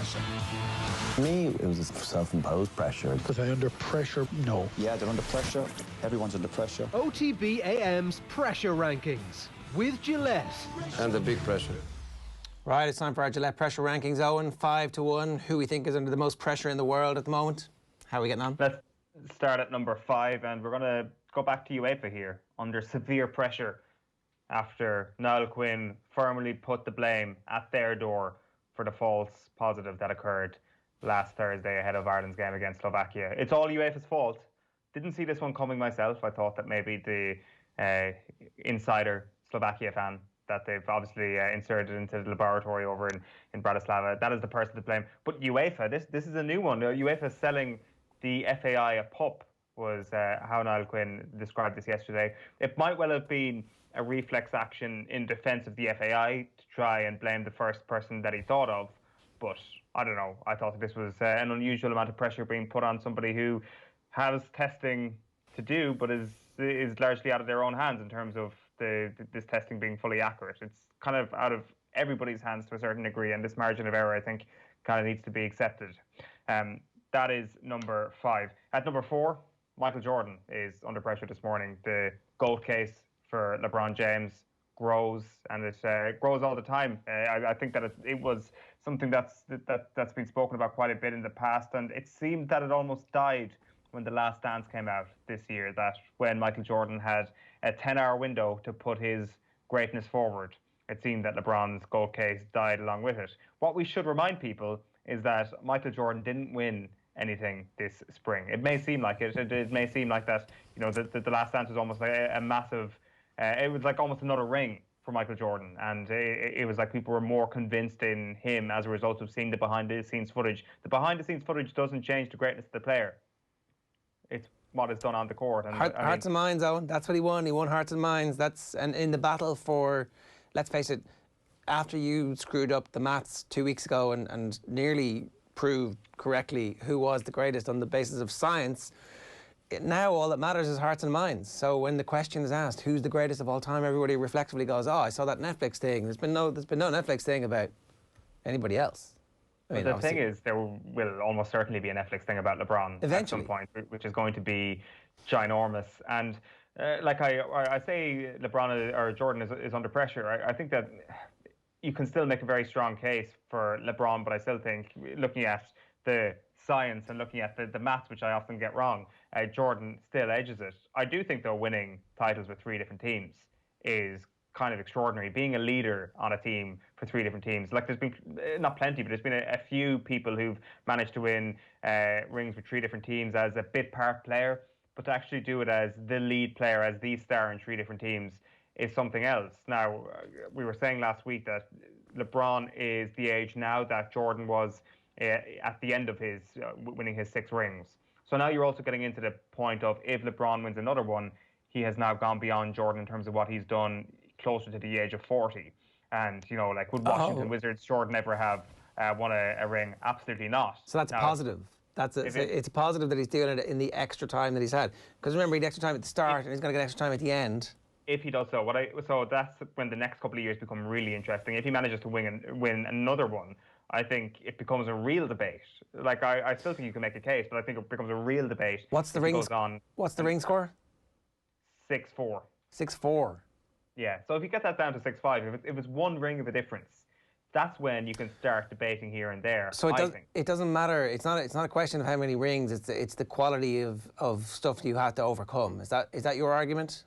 For me, it was a self-imposed pressure. Was I under pressure? No. Yeah, they're under pressure. Everyone's under pressure. OTB AM's Pressure Rankings with Gillette. And the big pressure. Right, it's time for our Gillette Pressure Rankings. Owen, 5-1. Who we think is under the most pressure in the world at the moment? How are we getting on? Let's start at number 5, and we're going to go back to Uefa here. Under severe pressure after Niall Quinn firmly put the blame at their door for the false positive that occurred last Thursday ahead of Ireland's game against Slovakia. It's all UEFA's fault. Didn't see this one coming myself. I thought that maybe the insider Slovakia fan that they've obviously inserted into the laboratory over in Bratislava, that is the person to blame. But UEFA, this is a new one. UEFA selling the FAI a pup was how Niall Quinn described this yesterday. It might well have been a reflex action in defence of the FAI to try and blame the first person that he thought of. But I don't know. I thought that this was an unusual amount of pressure being put on somebody who has testing to do, but is largely out of their own hands in terms of this testing being fully accurate. It's kind of out of everybody's hands to a certain degree, and this margin of error, I think, kind of needs to be accepted. That is number 5. At number 4, Michael Jordan is under pressure this morning. The GOAT case for LeBron James grows, and it grows all the time. I think that it was something that's been spoken about quite a bit in the past, and it seemed that it almost died when The Last Dance came out this year, that when Michael Jordan had a 10-hour window to put his greatness forward, it seemed that LeBron's GOAT case died along with it. What we should remind people is that Michael Jordan didn't win anything this spring. It may seem like it. It may seem like that, you know, the Last Dance was almost like a massive, it was like almost another ring for Michael Jordan, and it was like people were more convinced in him as a result of seeing the behind-the-scenes footage. The behind-the-scenes footage doesn't change the greatness of the player. It's what is done on the court. And Hearts and minds, Owen. That's what he won. He won hearts and minds. And in the battle for, let's face it, after you screwed up the maths 2 weeks ago and nearly proved correctly who was the greatest on the basis of science, now all that matters is hearts and minds. So when the question is asked, who's the greatest of all time, everybody reflexively goes, oh, I saw that Netflix thing. There's been no Netflix thing about anybody else. I mean, the thing is, there will almost certainly be a Netflix thing about LeBron eventually, at some point, which is going to be ginormous. And like I say, LeBron or Jordan is under pressure. I think that you can still make a very strong case for LeBron, but I still think, looking at the science and looking at the maths, which I often get wrong, Jordan still edges it. I do think, though, winning titles with 3 different teams is kind of extraordinary. Being a leader on a team for 3 different teams, like there's been not plenty, but there's been a few people who've managed to win rings with 3 different teams as a bit part player, but to actually do it as the lead player, as the star in 3 different teams, is something else. Now, we were saying last week that LeBron is the age now that Jordan was at the end of his winning his 6 rings. So now you're also getting into the point of, if LeBron wins another one, he has now gone beyond Jordan in terms of what he's done, closer to the age of 40. And, you know, like, would Washington Wizards Jordan ever have won a ring? Absolutely not. So that's a positive. It's a positive that he's doing it in the extra time that he's had. Because remember, he had extra time at the start, and he's going to get extra time at the end. If he does so, so that's when the next couple of years become really interesting. If he manages to win another one, I think it becomes a real debate. Like, I still think you can make a case, but I think it becomes a real debate. What's the ring? What's the ring score? 6-4. 6-4. Yeah. So if you get that down to 6-5, if it's 1 ring of a difference, that's when you can start debating here and there. So it doesn't matter. It's not a question of how many rings. It's the quality of stuff you have to overcome. Is that your argument?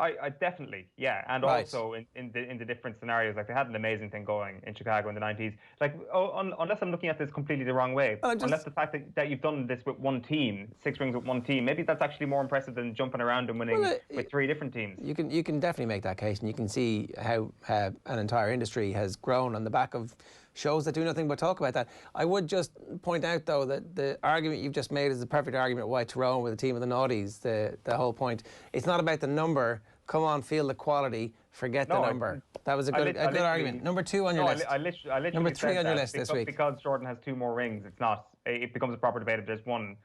I definitely, yeah, and right. Also in the different scenarios, like they had an amazing thing going in Chicago in the 90s. Like, unless I'm looking at this completely the wrong way, unless the fact that you've done this with one team, 6 rings with one team, maybe that's actually more impressive than jumping around and winning with 3 different teams. You can definitely make that case, and you can see how an entire industry has grown on the back of shows that do nothing but talk about that. I would just point out, though, that the argument you've just made is the perfect argument why Tyrone with the team of the naughties. The whole point. It's not about the number. Come on, feel the quality. Forget the number. That was a good argument. Number 2 on your list. I literally number 3 on your list this week. Because Jordan has 2 more rings, it's not. It becomes a proper debate if there's one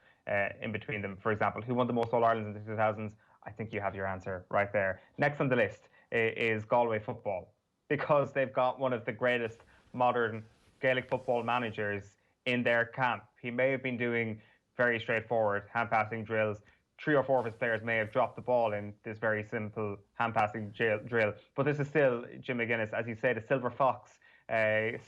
in between them. For example, who won the most All-Irelands in the 2000s? I think you have your answer right there. Next on the list is Galway football, because they've got one of the greatest modern Gaelic football managers in their camp. He may have been doing very straightforward hand passing drills. 3 or 4 of his players may have dropped the ball in this very simple hand passing drill. But this is still Jim McGuinness, as you say, the silver fox,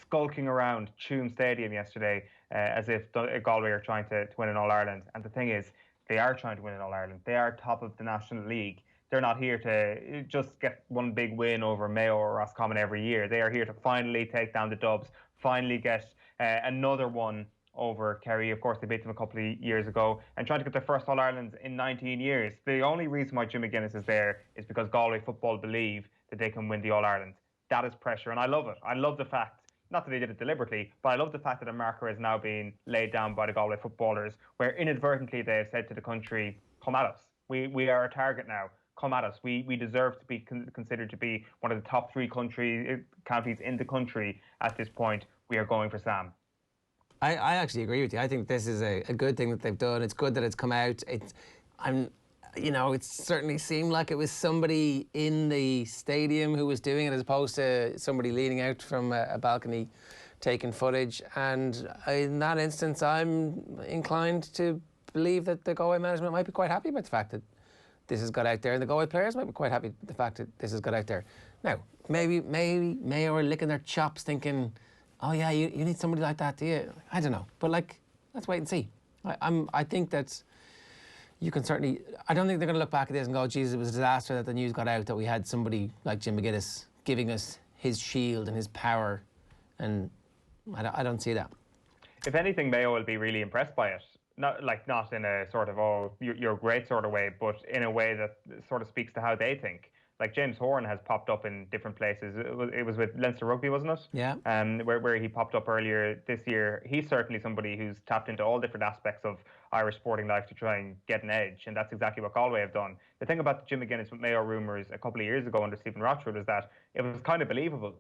skulking around Tuam Stadium yesterday as if Galway are trying to win an All-Ireland. And the thing is, they are trying to win an All-Ireland. They are top of the National League. They're not here to just get one big win over Mayo or Roscommon every year. They are here to finally take down the Dubs, finally get another one over Kerry. Of course, they beat them a couple of years ago, and trying to get their first All-Irelands in 19 years. The only reason why Jim McGuinness is there is because Galway football believe that they can win the All-Ireland. That is pressure, and I love it. I love the fact, not that they did it deliberately, but I love the fact that a marker is now being laid down by the Galway footballers, where inadvertently they have said to the country, come at us. We are a target now. Come at us. We deserve to be considered to be one of the top 3 counties in the country at this point. We are going for Sam. I actually agree with you. I think this is a good thing that they've done. It's good that it's come out. It certainly seemed like it was somebody in the stadium who was doing it, as opposed to somebody leaning out from a balcony taking footage. And in that instance, I'm inclined to believe that the Galway management might be quite happy about the fact that this has got out there, and the Galway players might be quite happy with the fact that this has got out there. Now, maybe Mayo are licking their chops thinking, oh yeah, you need somebody like that, do you? I don't know. But let's wait and see. I think that you can certainly, I don't think they're going to look back at this and go, Jesus, it was a disaster that the news got out that we had somebody like Jim McGuinness giving us his shield and his power. And I don't see that. If anything, Mayo will be really impressed by it. Not in a sort of, oh, you're great sort of way, but in a way that sort of speaks to how they think. Like James Horan has popped up in different places. It was with Leinster Rugby, wasn't it? Yeah. Where he popped up earlier this year. He's certainly somebody who's tapped into all different aspects of Irish sporting life to try and get an edge, and that's exactly what Galway have done. The thing about the Jim McGuinness with Mayo rumours a couple of years ago under Stephen Rochford is that it was kind of believable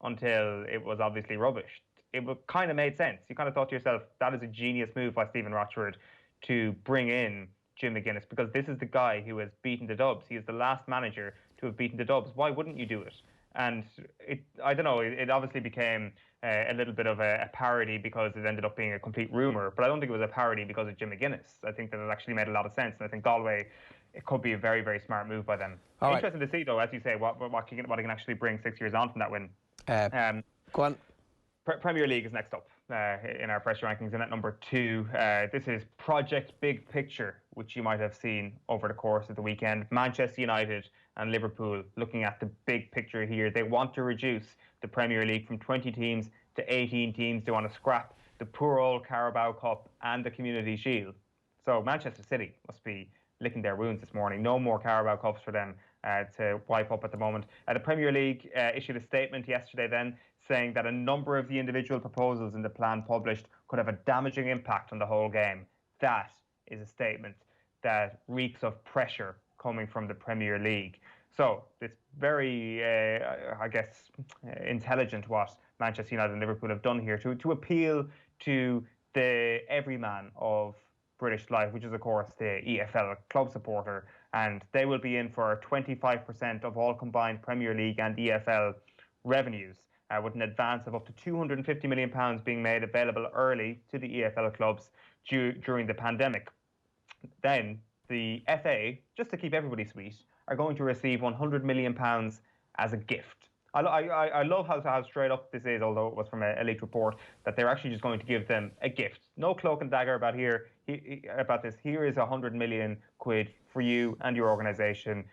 until it was obviously rubbish. It kind of made sense. You kind of thought to yourself, that is a genius move by Stephen Rochford to bring in Jim McGuinness, because this is the guy who has beaten the Dubs. He is the last manager to have beaten the Dubs. Why wouldn't you do it? And I don't know, it obviously became a little bit of a parody because it ended up being a complete rumour, but I don't think it was a parody because of Jim McGuinness. I think that it actually made a lot of sense, and I think Galway, it could be a very, very smart move by them. Interesting to see, though, as you say, what he can actually bring 6 years on from that win. Go on. Premier League is next up in our pressure rankings, and at number 2, this is Project Big Picture, which you might have seen over the course of the weekend. Manchester United and Liverpool looking at the big picture here. They want to reduce the Premier League from 20 teams to 18 teams. They want to scrap the poor old Carabao Cup and the Community Shield. So Manchester City must be licking their wounds this morning. No more Carabao Cups for them to wipe up at the moment. The Premier League issued a statement yesterday then saying that a number of the individual proposals in the plan published could have a damaging impact on the whole game. That is a statement that reeks of pressure coming from the Premier League. So it's very, intelligent what Manchester United and Liverpool have done here to appeal to the everyman of British life, which is, of course, the EFL club supporter. And they will be in for 25% of all combined Premier League and EFL revenues, with an advance of up to £250 million being made available early to the EFL clubs during the pandemic. Then the FA, just to keep everybody sweet, are going to receive £100 million as a gift. I love how straight up this is, although it was from a leaked report, that they're actually just going to give them a gift. No cloak and dagger about this. Here is £100 million for you and your organisation.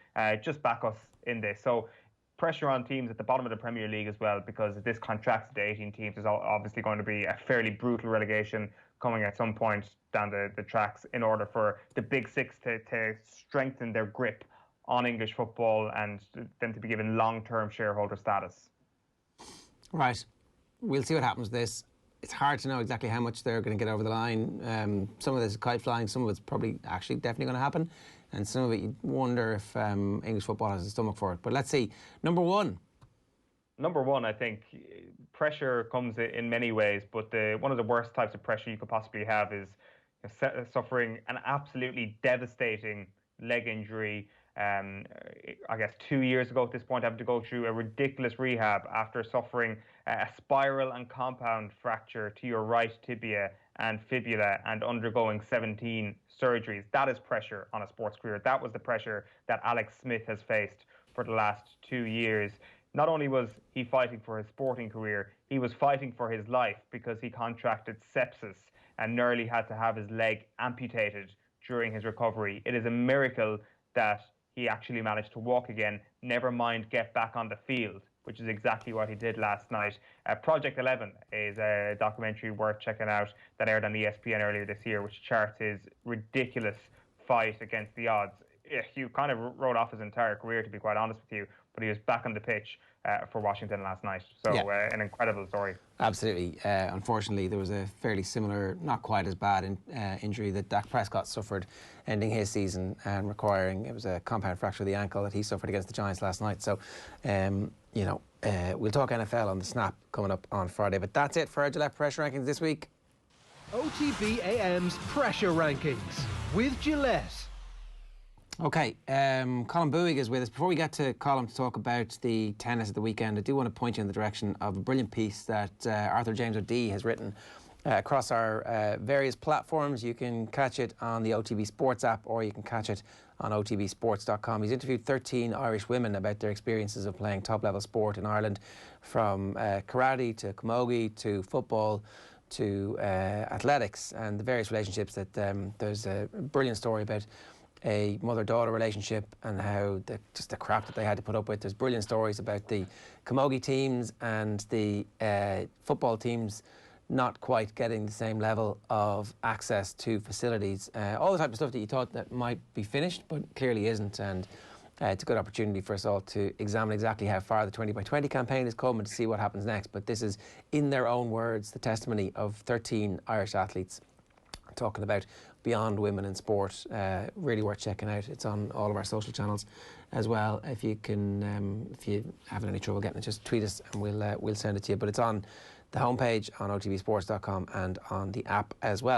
Just back us in this. So pressure on teams at the bottom of the Premier League as well, because if this contracts to 18 teams, there's obviously going to be a fairly brutal relegation coming at some point down the tracks in order for the Big Six to strengthen their grip on English football and them to be given long-term shareholder status. Right. We'll see what happens with this. It's hard to know exactly how much they're going to get over the line. Some of this is kite flying, some of it's probably actually definitely going to happen, and some of it you wonder if English football has a stomach for it. But let's see. Number one, I think pressure comes in many ways, but one of the worst types of pressure you could possibly have is suffering an absolutely devastating leg injury I guess 2 years ago at this point, having to go through a ridiculous rehab after suffering a spiral and compound fracture to your right tibia and fibula and undergoing 17 surgeries. That is pressure on a sports career. That was the pressure that Alex Smith has faced for the last 2 years. Not only was he fighting for his sporting career, he was fighting for his life because he contracted sepsis and nearly had to have his leg amputated during his recovery. It is a miracle that he actually managed to walk again, never mind get back on the field, which is exactly what he did last night. Project 11 is a documentary worth checking out that aired on ESPN earlier this year, which charts his ridiculous fight against the odds. He kind of wrote off his entire career, to be quite honest with you, but he was back on the pitch for Washington last night. So an incredible story. Absolutely. Unfortunately, there was a fairly similar, not quite as bad injury that Dak Prescott suffered, ending his season and requiring, it was a compound fracture of the ankle that he suffered against the Giants last night. So, we'll talk NFL on the Snap coming up on Friday. But that's it for our Gillette Pressure Rankings this week. OTB AM's Pressure Rankings with Gillette. OK, Colin Bouygues is with us. Before we get to Colin to talk about the tennis at the weekend, I do want to point you in the direction of a brilliant piece that Arthur James O'Dea has written across our various platforms. You can catch it on the OTB Sports app, or you can catch it on otbsports.com. He's interviewed 13 Irish women about their experiences of playing top-level sport in Ireland, from karate to camogie to football to athletics, and the various relationships that there's a brilliant story about a mother-daughter relationship and how just the crap that they had to put up with. There's brilliant stories about the camogie teams and the football teams not quite getting the same level of access to facilities. All the type of stuff that you thought that might be finished, but clearly isn't. And it's a good opportunity for us all to examine exactly how far the 20 by 20 campaign has come and to see what happens next. But this is, in their own words, the testimony of 13 Irish athletes talking about beyond women in sport. Really worth checking out. It's on all of our social channels as well. If you can, if you having any trouble getting it, just tweet us and we'll send it to you. But it's on the homepage on otbsports.com and on the app as well.